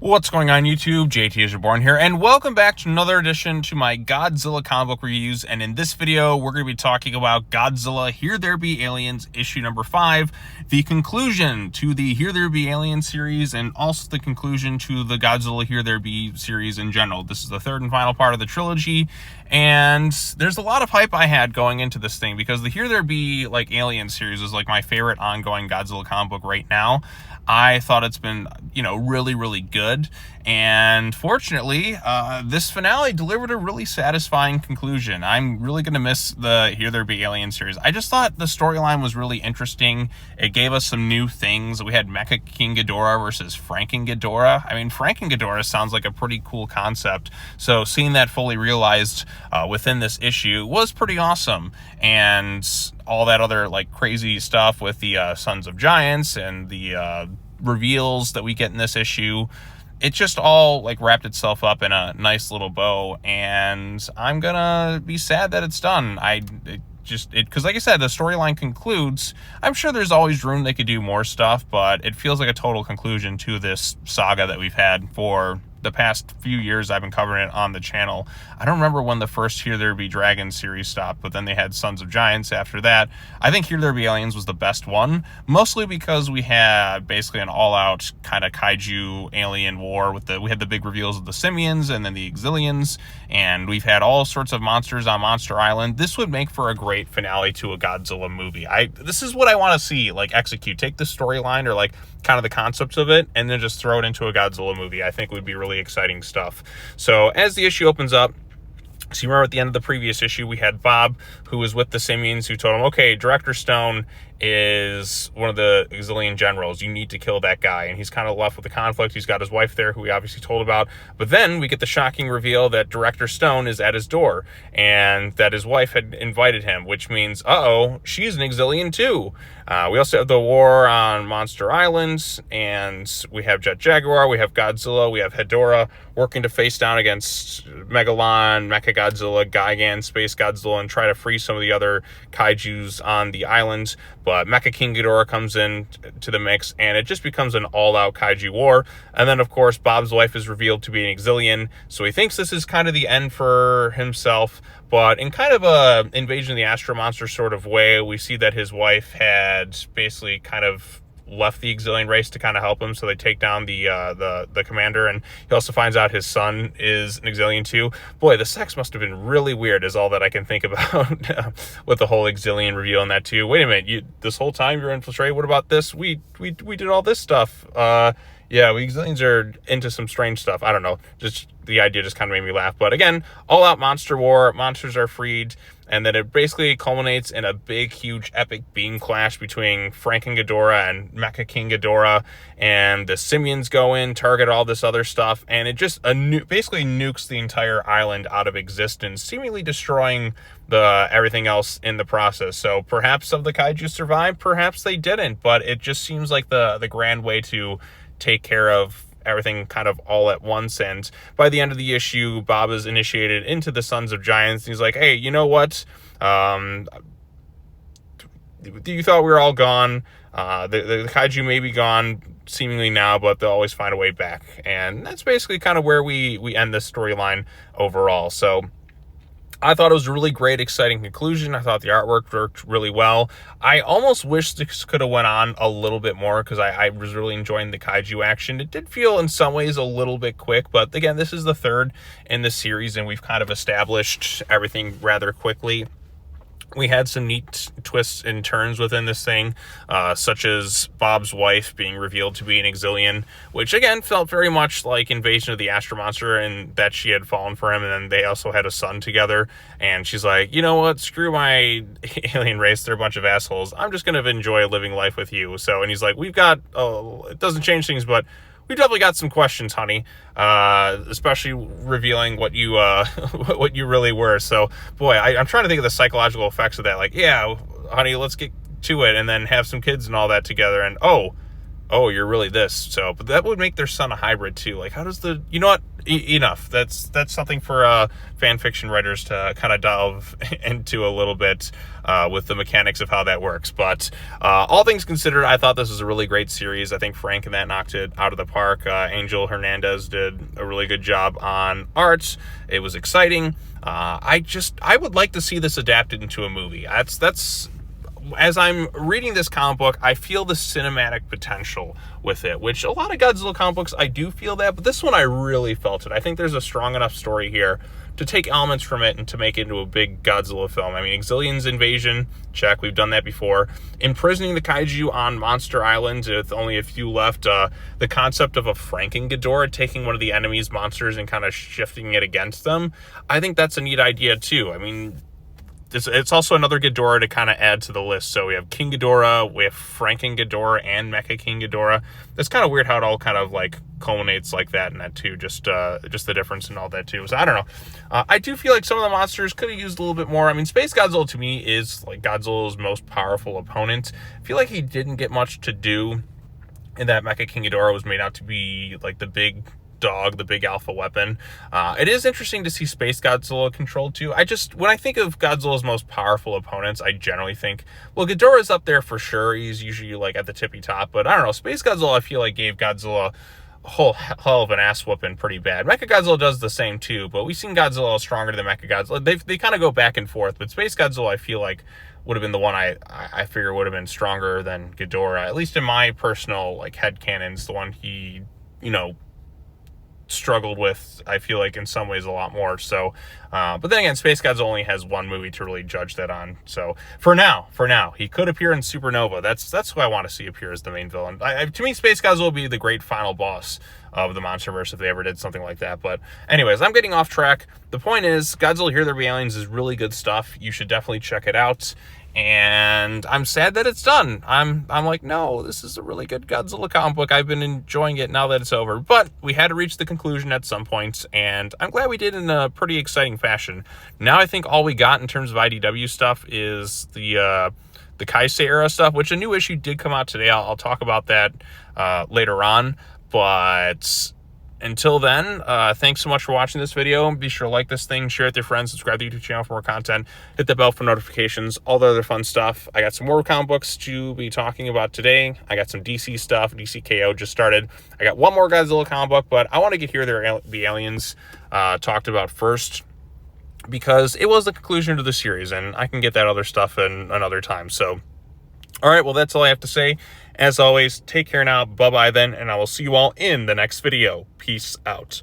What's going on YouTube? JT is Reborn here, and welcome back to another edition to my Godzilla comic book reviews. And in this video, we're going to be talking about Godzilla Here There Be Aliens issue number 5, the conclusion to the Here There Be Aliens series, and also the conclusion to the Godzilla Here There Be series in general. This is the third and final part of the trilogy, and there's a lot of hype I had going into this thing because the Here There Be Alien series is my favorite ongoing Godzilla comic book right now. I thought it's been, really, really good. And fortunately, this finale delivered a really satisfying conclusion. I'm really going to miss the Here There Be Alien series. I just thought the storyline was really interesting. It gave us some new things. We had Mecha King Ghidorah versus Franken Ghidorah. I mean, Franken Ghidorah sounds like a pretty cool concept. So seeing that fully realized within this issue was pretty awesome. And all that other crazy stuff with the Sons of Giants and the reveals that we get in this issue, it just all wrapped itself up in a nice little bow, and I'm gonna be sad that it's done. Because like I said, the storyline concludes. I'm sure there's always room they could do more stuff, but it feels like a total conclusion to this saga that we've had for the past few years. I've been covering it on the channel. I don't remember when the first Here There Be Dragons series stopped, but then they had Sons of Giants after that. I think Here There Be Aliens was the best one, mostly because we had basically an all-out kind of kaiju alien war we had the big reveals of the simians and then the Exilians, and we've had all sorts of monsters on Monster Island. This would make for a great finale to a Godzilla movie. This is what I want to see execute. Take the storyline or kind of the concepts of it and then just throw it into a Godzilla movie. I think would be really exciting stuff. So as the issue opens up, so you remember at the end of the previous issue, we had Bob, who was with the simians, who told him, okay, Director Stone is one of the Exilian generals. You need to kill that guy. And he's kind of left with the conflict. He's got his wife there, who we obviously told about. But then we get the shocking reveal that Director Stone is at his door and that his wife had invited him, which means, uh-oh, she's an Exilian too. We also have the war on Monster Island, and we have Jet Jaguar, we have Godzilla, we have Hedorah working to face down against Megalon, Mechagodzilla, Gigan, Space Godzilla, and try to free some of the other kaijus on the island. But Mecha King Ghidorah comes in to the mix, and it just becomes an all-out kaiju war. And then, of course, Bob's wife is revealed to be an Exilian, so he thinks this is kind of the end for himself. But in kind of a Invasion of the Astro Monster sort of way, we see that his wife had basically kind of left the Exilian race to kind of help him, so they take down the commander, and he also finds out his son is an Exilian too. Boy, the sex must have been really weird is all that I can think about with the whole Exilian reveal and that too. Wait a minute, this whole time you're infiltrated, what about this? We did all this stuff. Yeah, we Exilians are into some strange stuff. I don't know, just the idea just kind of made me laugh. But again, all out monster war, monsters are freed, and then it basically culminates in a big, huge, epic beam clash between Franken Ghidorah and Mecha King Ghidorah, and the simians go in, target all this other stuff, and it just basically nukes the entire island out of existence, seemingly destroying everything else in the process. So perhaps some of the kaiju survived, perhaps they didn't, but it just seems like the grand way to take care of everything kind of all at once. And by the end of the issue, Bob is initiated into the Sons of Giants, and he's like, hey, you know what? You thought we were all gone. The kaiju may be gone seemingly now, but they'll always find a way back. And that's basically kind of where we end this storyline overall. So I thought it was a really great, exciting conclusion. I thought the artwork worked really well. I almost wish this could have went on a little bit more because I was really enjoying the kaiju action. It did feel in some ways a little bit quick, but again, this is the third in the series, and we've kind of established everything rather quickly. We had some neat twists and turns within this thing, such as Bob's wife being revealed to be an Exilian, which again felt very much like Invasion of the Astro Monster, and that she had fallen for him, and then they also had a son together, and she's like, you know what, screw my alien race, they're a bunch of assholes, I'm just going to enjoy living life with you. So, and he's like, we've got, it doesn't change things, but we definitely got some questions, honey, especially revealing what you what you really were. So, boy, I'm trying to think of the psychological effects of that. Yeah, honey, let's get to it, and then have some kids and all that together. And oh, oh, you're really this. So, but that would make their son a hybrid too. Like, how does the, you know what? Enough. That's something for fan fiction writers to kind of delve into a little bit with the mechanics of how that works. But all things considered, I thought this was a really great series. I think Frank and that knocked it out of the park. Angel Hernandez did a really good job on art. It was exciting. I would like to see this adapted into a movie. That's as I'm reading this comic book, I feel the cinematic potential with it, which a lot of Godzilla comic books, I do feel that, but this one I really felt it. I think there's a strong enough story here to take elements from it and to make it into a big Godzilla film. I mean, Exilian's invasion, check, we've done that before. Imprisoning the kaiju on Monster Island with only a few left. The concept of a Franken Ghidorah, taking one of the enemy's monsters and kind of shifting it against them. I think that's a neat idea too. I mean, it's also another Ghidorah to kind of add to the list. So we have King Ghidorah, we have Franken Ghidorah, and Mecha King Ghidorah. It's kind of weird how it all kind of like culminates like that in that too. Just the difference and all that too. So I don't know. I do feel like some of the monsters could have used a little bit more. I mean, Space Godzilla to me is like Godzilla's most powerful opponent. I feel like he didn't get much to do, and that Mecha King Ghidorah was made out to be like the big dog, the big alpha weapon. It is interesting to see Space Godzilla controlled too. When I think of Godzilla's most powerful opponents, I generally think, well, Ghidorah's up there for sure. He's usually like at the tippy top, but I don't know. Space Godzilla, I feel like gave Godzilla a whole hell of an ass whooping pretty bad. Mecha Godzilla does the same too, but we've seen Godzilla stronger than Mecha Godzilla. They kind of go back and forth, but Space Godzilla, I feel like would have been the one I figure would have been stronger than Ghidorah, at least in my personal like headcanons, the one he, you know, struggled with, I feel like in some ways a lot more. So but then again, Space Godzilla only has one movie to really judge that on. So for now he could appear in Supernova. That's who I want to see appear as the main villain. To me, Space Godzilla would be the great final boss of the MonsterVerse if they ever did something like that. But anyways, I'm getting off track. The point is, Godzilla Here There Be Aliens is really good stuff. You should definitely check it out. And I'm sad that it's done. I'm like, no, this is a really good Godzilla comic book. I've been enjoying it now that it's over. But we had to reach the conclusion at some point, and I'm glad we did in a pretty exciting fashion. Now I think all we got in terms of IDW stuff is the Kaisei era stuff, which a new issue did come out today. I'll talk about that later on. But until then, thanks so much for watching this video. Be sure to like this thing, share it with your friends, subscribe to the YouTube channel for more content, hit the bell for notifications, all the other fun stuff. I got some more comic books to be talking about today. I got some DC stuff. DC KO just started. I got one more Godzilla comic book, but I want to get Here There Be Aliens talked about first, because it was the conclusion to the series, and I can get that other stuff in another time. So, all right, well, that's all I have to say. As always, take care now. Bye-bye then, and I will see you all in the next video. Peace out.